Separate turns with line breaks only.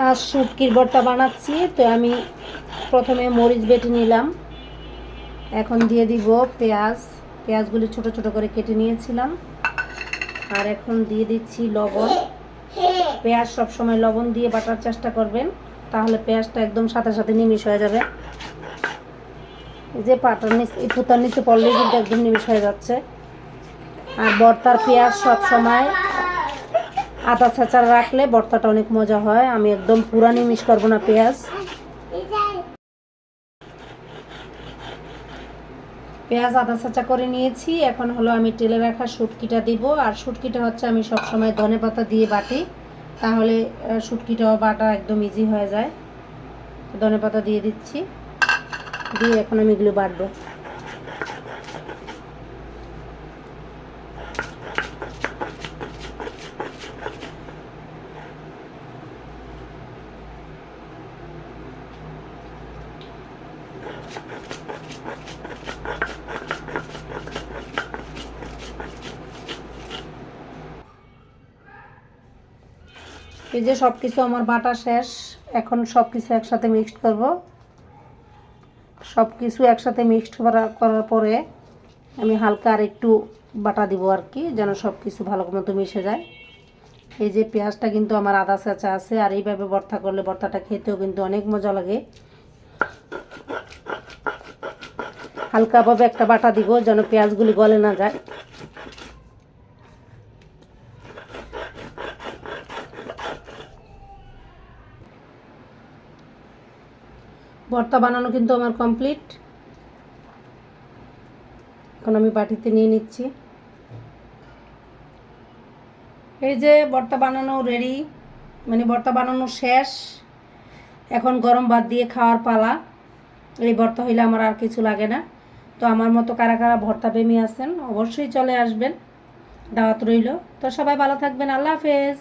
আজ শুটকির ভর্তা বানাচ্ছি। তো আমি প্রথমে মরিচ বেটে নিলাম, এখন দিয়ে দিব পেঁয়াজগুলি ছোট ছোট করে কেটে নিয়েছিলাম। আর এখন দিয়ে দিচ্ছি লবণ। পেঁয়াজ সবসময় লবণ দিয়ে বাটার চেষ্টা করবেন, তাহলে পেঁয়াজটা একদম সাথে সাথে নিমিশ হয়ে যাবে। এই যে পাটার নিচে, এই পুতার নিচে পড়লেই কিন্তু একদম নিমিশ হয়ে যাচ্ছে। আর ভর্তার পেঁয়াজ সবসময় আদা ছাঁচা রাখলে ভর্তাটা অনেক মজা হয়। আমি একদম পুরা নিমিশ করবো না পেঁয়াজ আদা ছাঁচা করে নিয়েছি। এখন হলো আমি তেলে রাখা শুটকিটা দিব। আর শুটকিটা হচ্ছে আমি সবসময় ধনেপাতা দিয়ে বাটি, তাহলে শুটকিটাও বাটা একদম ইজি হয়ে যায়। ধনেপাতা দিয়ে দিচ্ছি, দিয়ে এখন আমি এগুলো বাটবো। এই যে সব কিছু আমার বাটা শেষ, এখন সব কিছু একসাথে মিক্সড করব। সব কিছু একসাথে মিক্সড করার পরে আমি হালকা আর একটু বাটা দিব আর কি, যেন সব কিছু ভালো মতো মিশে যায়। এই যে পেঁয়াজটা কিন্তু আমার আদা ছাঁচা আছে, আর এইভাবে ভর্তা করলে ভর্তাটা খেতেও কিন্তু অনেক মজা লাগে। হালকাভাবে একটা বাটা দিব যেন পেঁয়াজগুলি গলে না যায়। ভর্তা বানানো কিন্তু আমার কমপ্লিট। এখন আমি বাটিতে নিয়ে নিচ্ছি। এই যে ভর্তা বানানো রেডি, মানে ভর্তা বানানো শেষ। এখন গরম ভাত দিয়ে খাওয়ার পালা। এই ভর্তা হইলে আমার আর কিছু লাগে না। তো আমার মতো কারা কারা ভর্তা প্রেমী আছেন অবশ্যই চলে আসবেন, দাওয়াত রইল। তো সবাই ভালো থাকবেন, আল্লাহ হাফেজ।